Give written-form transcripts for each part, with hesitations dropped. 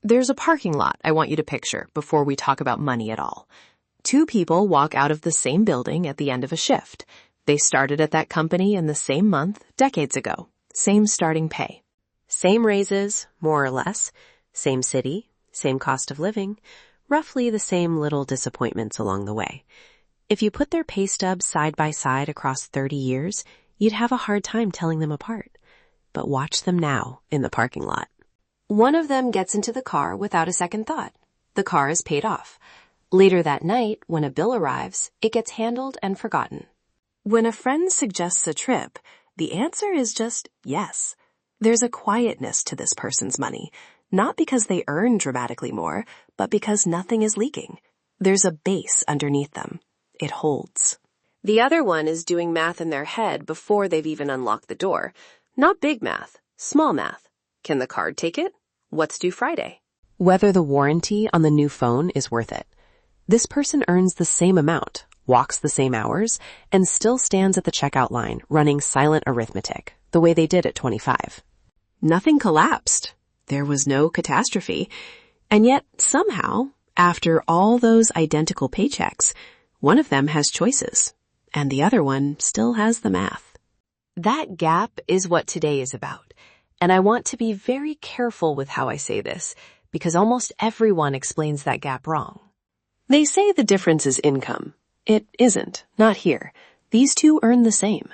There's a parking lot I want you to picture before we talk about money at all. Two people walk out of the same building at the end of a shift. They started at that company in the same month, decades ago. Same starting pay. Same raises, more or less. Same city, same cost of living. Roughly the same little disappointments along the way. If you put their pay stubs side by side across 30 years, you'd have a hard time telling them apart. But watch them now in the parking lot. One of them gets into the car without a second thought. The car is paid off. Later that night, when a bill arrives, it gets handled and forgotten. When a friend suggests a trip, the answer is just yes. There's a quietness to this person's money, not because they earn dramatically more, but because nothing is leaking. There's a base underneath them. It holds. The other one is doing math in their head before they've even unlocked the door. Not big math, small math. Can the card take it? What's due Friday? Whether the warranty on the new phone is worth it. This person earns the same amount, walks the same hours, and still stands at the checkout line running silent arithmetic, the way they did at 25. Nothing collapsed. There was no catastrophe. And yet, somehow, after all those identical paychecks, one of them has choices, and the other one still has the math. That gap is what today is about, and I want to be very careful with how I say this, because almost everyone explains that gap wrong. They say the difference is income. It isn't, not here. These two earn the same.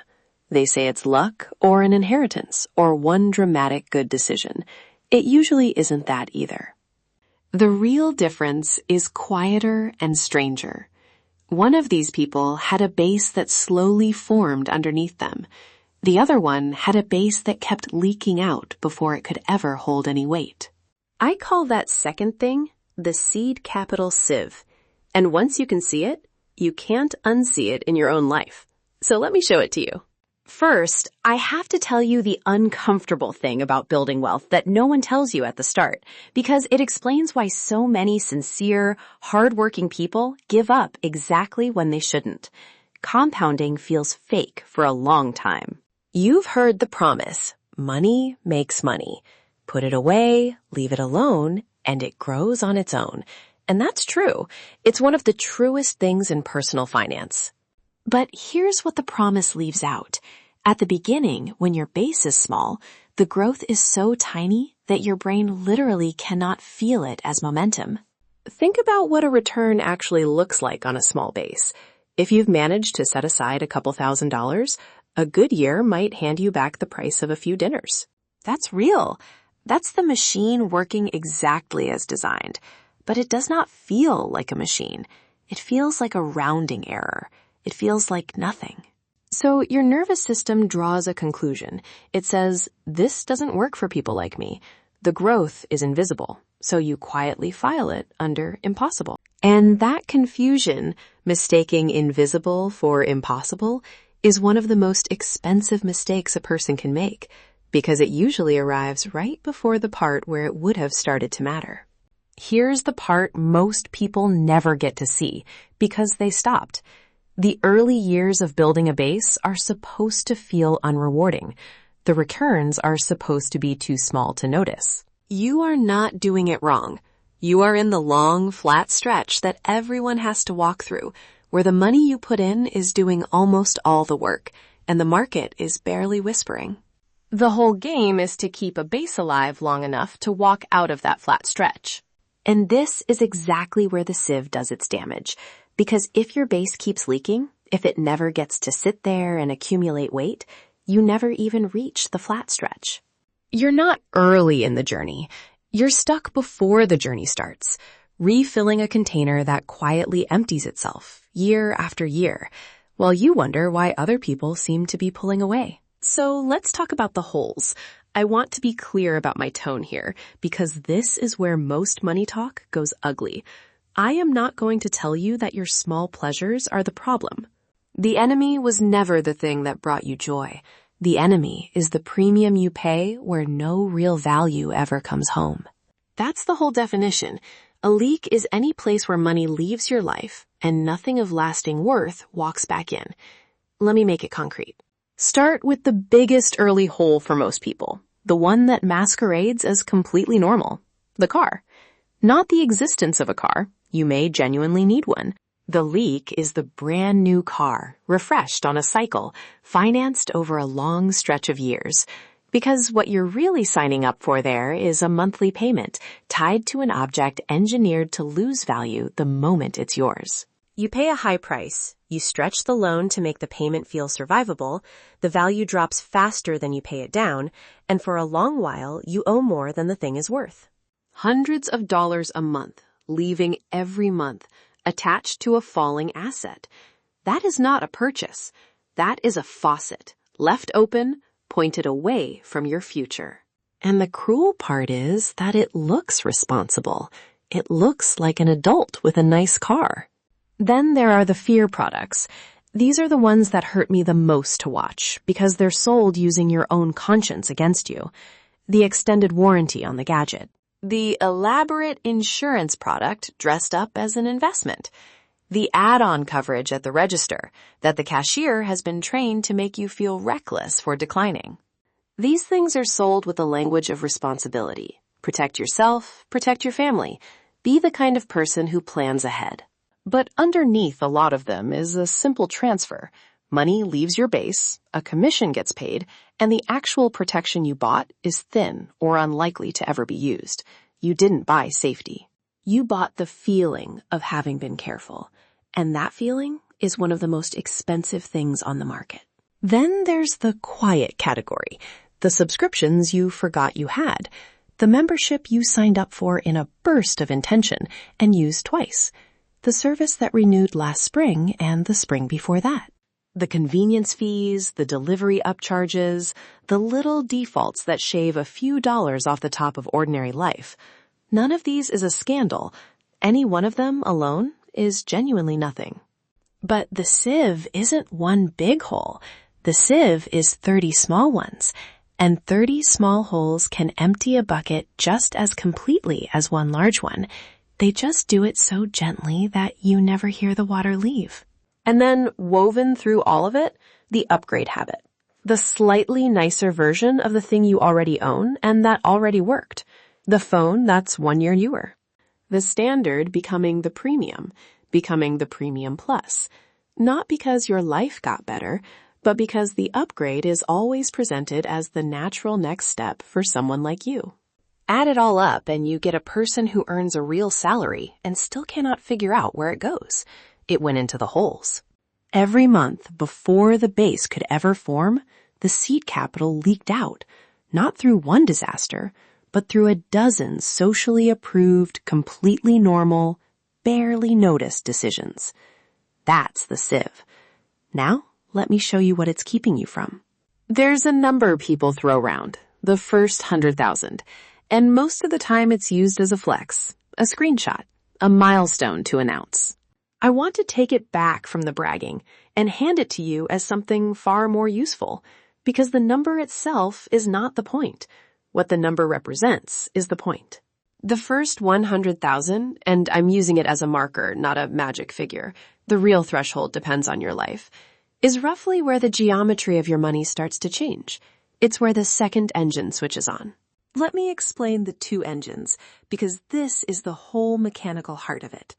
They say it's luck or an inheritance or one dramatic good decision. It usually isn't that either. The real difference is quieter and stranger. One of these people had a base that slowly formed underneath them. The other one had a base that kept leaking out before it could ever hold any weight. I call that second thing the seed capital sieve. And once you can see it, you can't unsee it in your own life. So let me show it to you. First, I have to tell you the uncomfortable thing about building wealth that no one tells you at the start, because it explains why so many sincere, hardworking people give up exactly when they shouldn't. Compounding feels fake for a long time. You've heard the promise, money makes money. Put it away, leave it alone, and it grows on its own. And that's true. It's one of the truest things in personal finance. But here's what the promise leaves out. At the beginning, when your base is small, the growth is so tiny that your brain literally cannot feel it as momentum. Think about what a return actually looks like on a small base. If you've managed to set aside a couple $1,000s, a good year might hand you back the price of a few dinners. That's real. That's the machine working exactly as designed. But it does not feel like a machine. It feels like a rounding error. It feels like nothing. So your nervous system draws a conclusion. It says, this doesn't work for people like me. The growth is invisible, so you quietly file it under impossible. And that confusion, mistaking invisible for impossible, is one of the most expensive mistakes a person can make, because it usually arrives right before the part where it would have started to matter. Here's the part most people never get to see, because they stopped. The early years of building a base are supposed to feel unrewarding. The returns are supposed to be too small to notice. You are not doing it wrong. You are in the long, flat stretch that everyone has to walk through, where the money you put in is doing almost all the work, and the market is barely whispering. The whole game is to keep a base alive long enough to walk out of that flat stretch. And this is exactly where the sieve does its damage. Because if your base keeps leaking, if it never gets to sit there and accumulate weight, you never even reach the flat stretch. You're not early in the journey. You're stuck before the journey starts, refilling a container that quietly empties itself year after year, while you wonder why other people seem to be pulling away. So let's talk about the holes. I want to be clear about my tone here, because this is where most money talk goes ugly. I am not going to tell you that your small pleasures are the problem. The enemy was never the thing that brought you joy. The enemy is the premium you pay where no real value ever comes home. That's the whole definition. A leak is any place where money leaves your life and nothing of lasting worth walks back in. Let me make it concrete. Start with the biggest early hole for most people, the one that masquerades as completely normal. The car. Not the existence of a car. You may genuinely need one. The leak is the brand new car, refreshed on a cycle, financed over a long stretch of years. Because what you're really signing up for there is a monthly payment tied to an object engineered to lose value the moment it's yours. You pay a high price. You stretch the loan to make the payment feel survivable. The value drops faster than you pay it down, and for a long while, you owe more than the thing is worth. Hundreds of dollars a month, leaving every month, attached to a falling asset. That is not a purchase. That is a faucet, left open, pointed away from your future. And the cruel part is that it looks responsible. It looks like an adult with a nice car. Then there are the fear products. These are the ones that hurt me the most to watch because they're sold using your own conscience against you. The extended warranty on the gadget. The elaborate insurance product dressed up as an investment. The add-on coverage at the register that the cashier has been trained to make you feel reckless for declining. These things are sold with the language of responsibility. Protect yourself, protect your family. Be the kind of person who plans ahead. But underneath a lot of them is a simple transfer. Money leaves your base, a commission gets paid, and the actual protection you bought is thin or unlikely to ever be used. You didn't buy safety. You bought the feeling of having been careful, and that feeling is one of the most expensive things on the market. Then there's the quiet category, the subscriptions you forgot you had, the membership you signed up for in a burst of intention and used twice, the service that renewed last spring and the spring before that. The convenience fees, the delivery upcharges, the little defaults that shave a few dollars off the top of ordinary life. None of these is a scandal. Any one of them alone is genuinely nothing. But the sieve isn't one big hole. The sieve is 30 small ones, and 30 small holes can empty a bucket just as completely as one large one. They just do it so gently that you never hear the water leave. And then woven through all of it, the upgrade habit. The slightly nicer version of the thing you already own and that already worked. The phone that's 1 year newer. The standard becoming the premium plus. Not because your life got better, but because the upgrade is always presented as the natural next step for someone like you. Add it all up and you get a person who earns a real salary and still cannot figure out where it goes. It went into the holes. Every month before the base could ever form, the seed capital leaked out, not through one disaster, but through a dozen socially approved, completely normal, barely noticed decisions. That's the sieve. Now, let me show you what it's keeping you from. There's a number people throw around, the first 100,000, and most of the time it's used as a flex, a screenshot, a milestone to announce. I want to take it back from the bragging and hand it to you as something far more useful, because the number itself is not the point. What the number represents is the point. The first 100,000, and I'm using it as a marker, not a magic figure, the real threshold depends on your life, is roughly where the geometry of your money starts to change. It's where the second engine switches on. Let me explain the two engines, because this is the whole mechanical heart of it.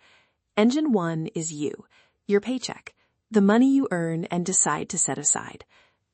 Engine 1 is you, your paycheck, the money you earn and decide to set aside.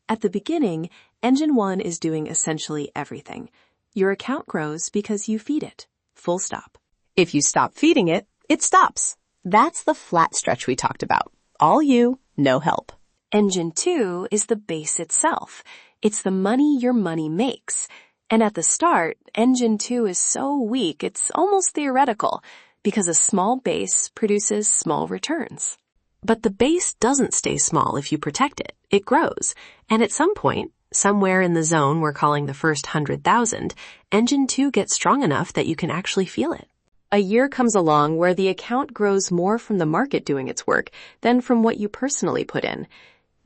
At the beginning, Engine 1 is doing essentially everything. Your account grows because you feed it. Full stop. If you stop feeding it, it stops. That's the flat stretch we talked about. All you, no help. Engine 2 is the base itself. It's the money your money makes. And at the start, Engine 2 is so weak it's almost theoretical, because a small base produces small returns. But the base doesn't stay small if you protect it. It grows. And at some point, somewhere in the zone we're calling the first 100,000, Engine 2 gets strong enough that you can actually feel it. A year comes along where the account grows more from the market doing its work than from what you personally put in.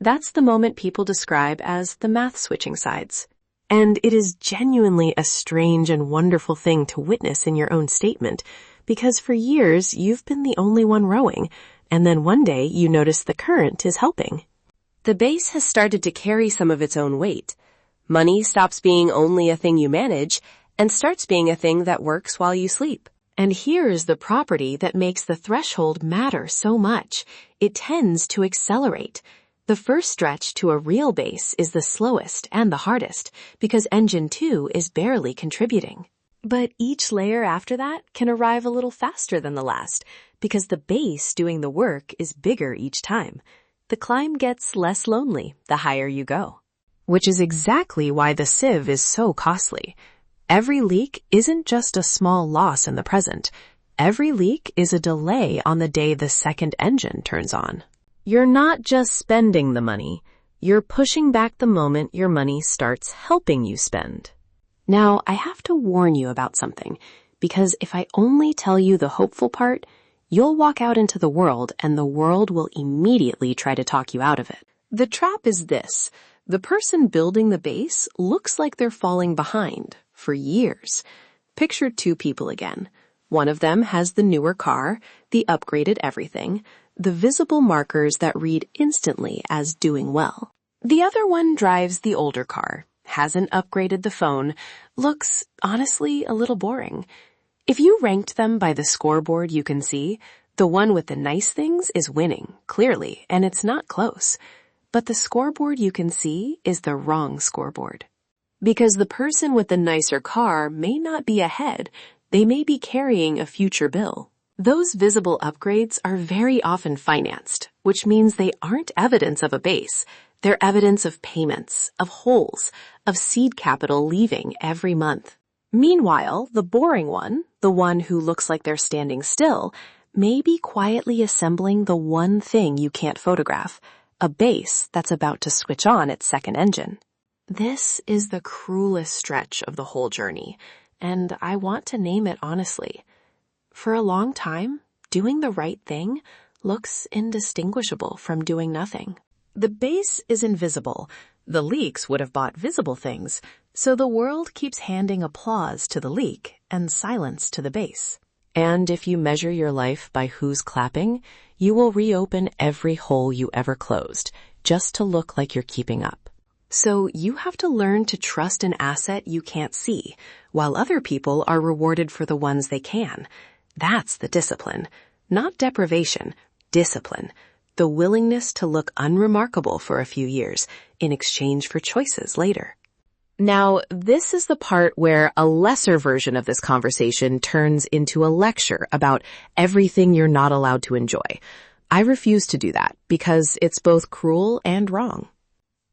That's the moment people describe as the math switching sides. And it is genuinely a strange and wonderful thing to witness in your own statement, because for years you've been the only one rowing, and then one day you notice the current is helping. The base has started to carry some of its own weight. Money stops being only a thing you manage, and starts being a thing that works while you sleep. And here's the property that makes the threshold matter so much. It tends to accelerate. The first stretch to a real base is the slowest and the hardest because engine 2 is barely contributing. But each layer after that can arrive a little faster than the last because the base doing the work is bigger each time. The climb gets less lonely the higher you go. Which is exactly why the sieve is so costly. Every leak isn't just a small loss in the present. Every leak is a delay on the day the second engine turns on. You're not just spending the money. You're pushing back the moment your money starts helping you spend. Now, I have to warn you about something, because if I only tell you the hopeful part, you'll walk out into the world and the world will immediately try to talk you out of it. The trap is this. The person building the base looks like they're falling behind for years. Picture two people again. One of them has the newer car, the upgraded everything, the visible markers that read instantly as doing well. The other one drives the older car, hasn't upgraded the phone, looks, honestly, a little boring. If you ranked them by the scoreboard you can see, the one with the nice things is winning, clearly, and it's not close. But the scoreboard you can see is the wrong scoreboard. Because the person with the nicer car may not be ahead, they may be carrying a future bill. Those visible upgrades are very often financed, which means they aren't evidence of a base. They're evidence of payments, of holes, of seed capital leaving every month. Meanwhile, the boring one, the one who looks like they're standing still, may be quietly assembling the one thing you can't photograph, a base that's about to switch on its second engine. This is the cruelest stretch of the whole journey, and I want to name it honestly. For a long time, doing the right thing looks indistinguishable from doing nothing. The base is invisible. The leaks would have bought visible things, so the world keeps handing applause to the leak and silence to the base. And if you measure your life by who's clapping, you will reopen every hole you ever closed, just to look like you're keeping up. So you have to learn to trust an asset you can't see, while other people are rewarded for the ones they can. That's the discipline. Not deprivation, discipline. The willingness to look unremarkable for a few years in exchange for choices later. Now, this is the part where a lesser version of this conversation turns into a lecture about everything you're not allowed to enjoy. I refuse to do that because it's both cruel and wrong.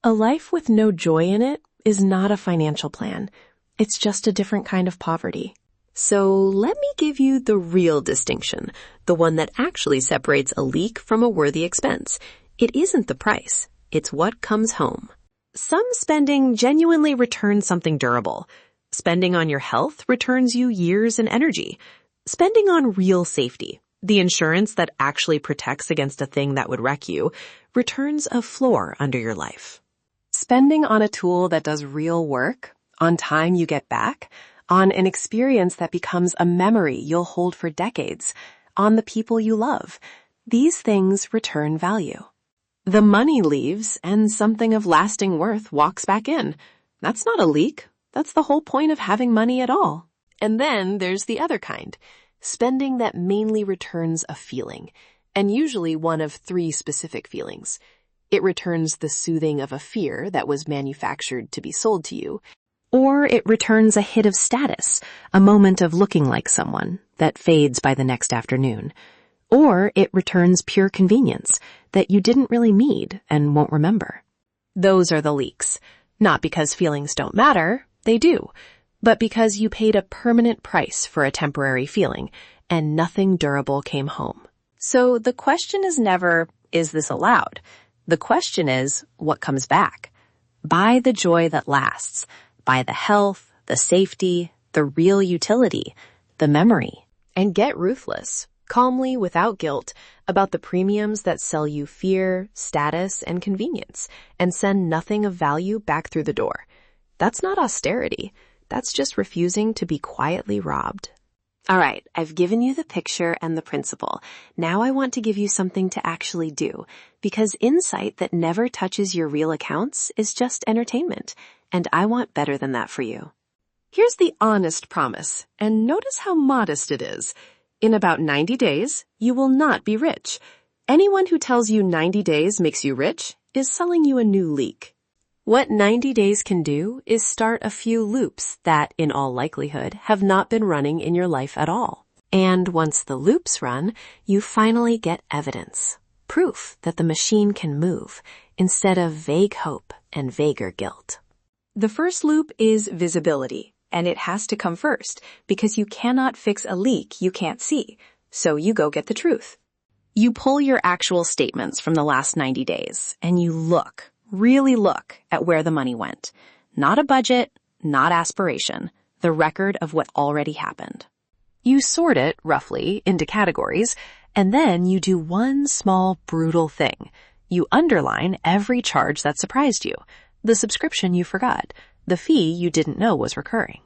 A life with no joy in it is not a financial plan. It's just a different kind of poverty. So let me give you the real distinction, the one that actually separates a leak from a worthy expense. It isn't the price. It's what comes home. Some spending genuinely returns something durable. Spending on your health returns you years and energy. Spending on real safety, the insurance that actually protects against a thing that would wreck you, returns a floor under your life. Spending on a tool that does real work, on time you get back, on an experience that becomes a memory you'll hold for decades, on the people you love. These things return value. The money leaves and something of lasting worth walks back in. That's not a leak. That's the whole point of having money at all. And then there's the other kind, spending that mainly returns a feeling, and usually one of three specific feelings. It returns the soothing of a fear that was manufactured to be sold to you, or it returns a hit of status, a moment of looking like someone that fades by the next afternoon. Or it returns pure convenience that you didn't really need and won't remember. Those are the leaks. Not because feelings don't matter, they do, but because you paid a permanent price for a temporary feeling and nothing durable came home. So the question is never, is this allowed? The question is, what comes back? Buy the joy that lasts. Buy the health, the safety, the real utility, the memory. And get ruthless, calmly, without guilt, about the premiums that sell you fear, status, and convenience, and send nothing of value back through the door. That's not austerity. That's just refusing to be quietly robbed. All right, I've given you the picture and the principle. Now I want to give you something to actually do, because insight that never touches your real accounts is just entertainment, and I want better than that for you. Here's the honest promise, and notice how modest it is. In about 90 days, you will not be rich. Anyone who tells you 90 days makes you rich is selling you a new leak. What 90 days can do is start a few loops that, in all likelihood, have not been running in your life at all. And once the loops run, you finally get evidence, proof that the machine can move, instead of vague hope and vaguer guilt. The first loop is visibility, and it has to come first because you cannot fix a leak you can't see, so you go get the truth. You pull your actual statements from the last 90 days, and you look, really look at where the money went. Not a budget, not aspiration, the record of what already happened. You sort it, roughly, into categories, and then you do one small, brutal thing. You underline every charge that surprised you, the subscription you forgot, the fee you didn't know was recurring,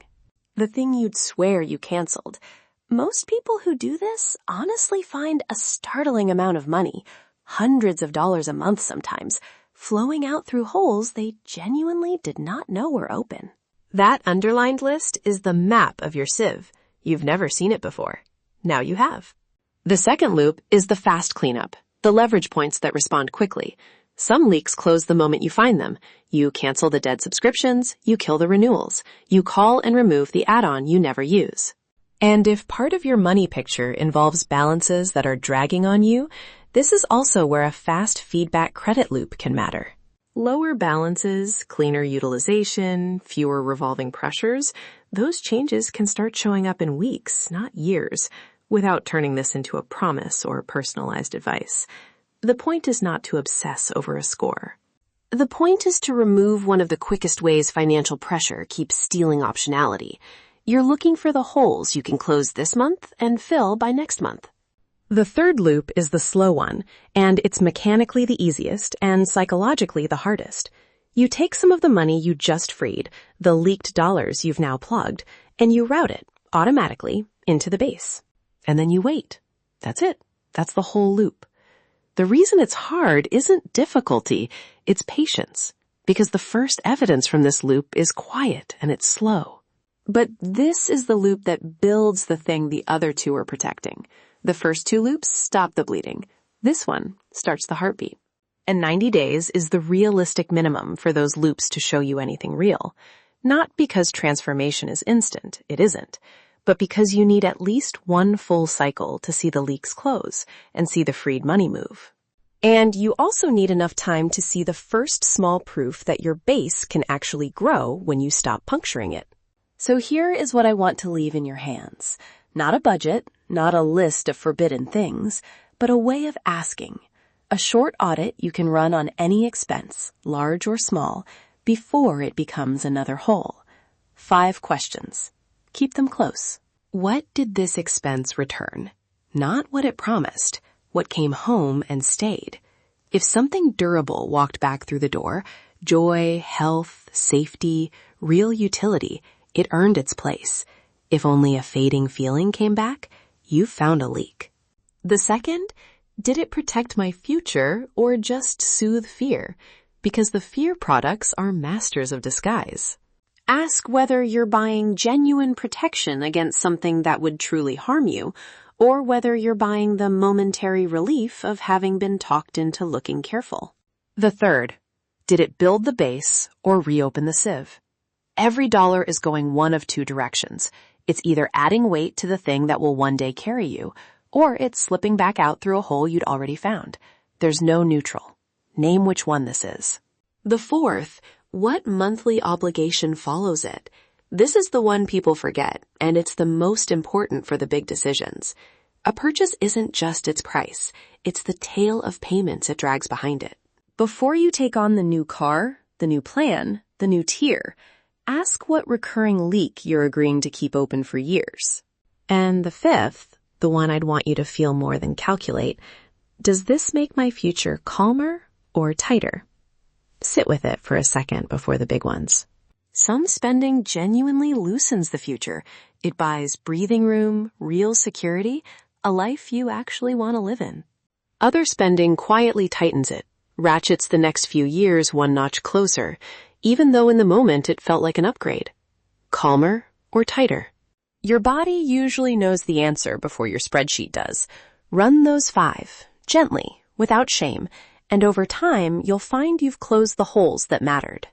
the thing you'd swear you canceled. Most people who do this honestly find a startling amount of money, hundreds of dollars a month sometimes, flowing out through holes they genuinely did not know were open. That underlined list is the map of your sieve. You've never seen it before. Now you have. The second loop is the fast cleanup, the leverage points that respond quickly. Some leaks close the moment you find them. You cancel the dead subscriptions, you kill the renewals, you call and remove the add-on you never use. And if part of your money picture involves balances that are dragging on you, this is also where a fast feedback credit loop can matter. Lower balances, cleaner utilization, fewer revolving pressures, those changes can start showing up in weeks, not years, without turning this into a promise or personalized advice. The point is not to obsess over a score. The point is to remove one of the quickest ways financial pressure keeps stealing optionality. You're looking for the holes you can close this month and fill by next month. The third loop is the slow one, and it's mechanically the easiest and psychologically the hardest. You take some of the money you just freed, the leaked dollars you've now plugged, and you route it, automatically, into the base. And then you wait. That's it. That's the whole loop. The reason it's hard isn't difficulty, it's patience, because the first evidence from this loop is quiet and it's slow. But this is the loop that builds the thing the other two are protecting. The first two loops stop the bleeding. This one starts the heartbeat. And 90 days is the realistic minimum for those loops to show you anything real. Not because transformation is instant, it isn't, but because you need at least one full cycle to see the leaks close and see the freed money move. And you also need enough time to see the first small proof that your base can actually grow when you stop puncturing it. So here is what I want to leave in your hands. Not a budget, not a list of forbidden things, but a way of asking. A short audit you can run on any expense, large or small, before it becomes another hole. 5 questions. Keep them close. What did this expense return? Not what it promised, what came home and stayed. If something durable walked back through the door, joy, health, safety, real utility, it earned its place. If only a fading feeling came back, you found a leak. The second, did it protect my future or just soothe fear? Because the fear products are masters of disguise. Ask whether you're buying genuine protection against something that would truly harm you, or whether you're buying the momentary relief of having been talked into looking careful. The third, did it build the base or reopen the sieve? Every dollar is going one of 2 directions. It's either adding weight to the thing that will one day carry you, or it's slipping back out through a hole you'd already found. There's no neutral. Name which one this is. The fourth, what monthly obligation follows it? This is the one people forget, and it's the most important for the big decisions. A purchase isn't just its price. It's the tail of payments it drags behind it. Before you take on the new car, the new plan, the new tier, ask what recurring leak you're agreeing to keep open for years. And the fifth, the one I'd want you to feel more than calculate, does this make my future calmer or tighter? Sit with it for a second before the big ones. Some spending genuinely loosens the future. It buys breathing room, real security, a life you actually want to live in. Other spending quietly tightens it, ratchets the next few years one notch closer, even though in the moment it felt like an upgrade. Calmer, or tighter? Your body usually knows the answer before your spreadsheet does. Run those 5, gently, without shame, and over time, you'll find you've closed the holes that mattered.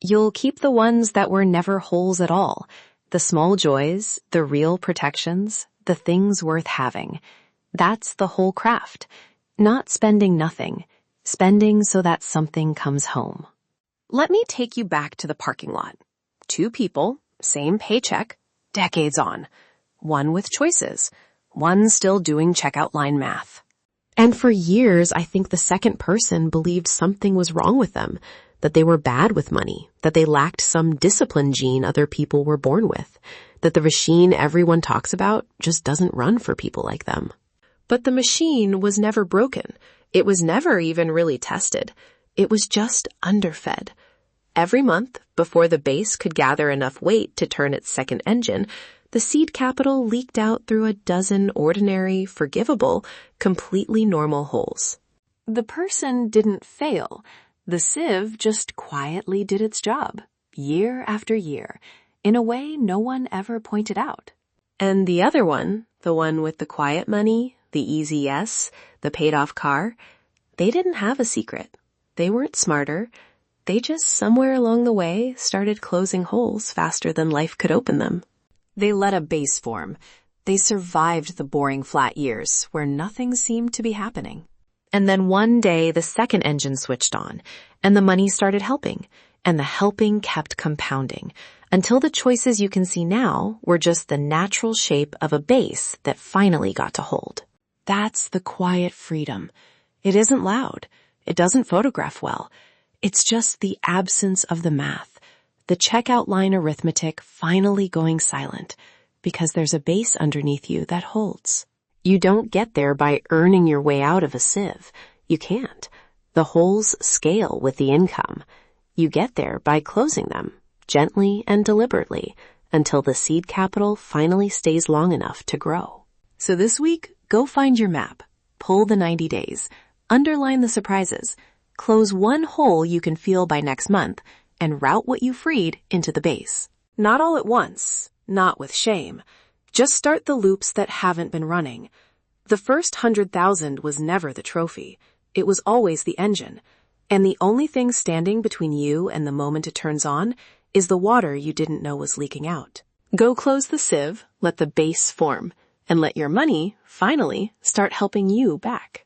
You'll keep the ones that were never holes at all, the small joys, the real protections, the things worth having. That's the whole craft. Not spending nothing, spending so that something comes home. Let me take you back to the parking lot. 2 people, same paycheck, decades on. One with choices, one still doing checkout line math. And for years, I think the second person believed something was wrong with them, that they were bad with money, that they lacked some discipline gene other people were born with, that the machine everyone talks about just doesn't run for people like them. But the machine was never broken. It was never even really tested. It was just underfed. Every month, before the base could gather enough weight to turn its second engine, the seed capital leaked out through a dozen ordinary, forgivable, completely normal holes. The person didn't fail. The sieve just quietly did its job, year after year, in a way no one ever pointed out. And the other one, the one with the quiet money, the easy yes, the paid-off car, they didn't have a secret. They weren't smarter. They just somewhere along the way started closing holes faster than life could open them. They let a base form. They survived the boring flat years where nothing seemed to be happening. And then one day the second engine switched on, and the money started helping, and the helping kept compounding, until the choices you can see now were just the natural shape of a base that finally got to hold. That's the quiet freedom. It isn't loud. It doesn't photograph well. It's just the absence of the math, the checkout line arithmetic finally going silent, because there's a base underneath you that holds. You don't get there by earning your way out of a sieve. You can't. The holes scale with the income. You get there by closing them, gently and deliberately, until the seed capital finally stays long enough to grow. So this week, go find your map, pull the 90 days, underline the surprises, close one hole you can feel by next month, and route what you freed into the base. Not all at once, not with shame. Just start the loops that haven't been running. The first 100,000 was never the trophy. It was always the engine. And the only thing standing between you and the moment it turns on is the water you didn't know was leaking out. Go close the sieve, let the base form, and let your money, finally, start helping you back.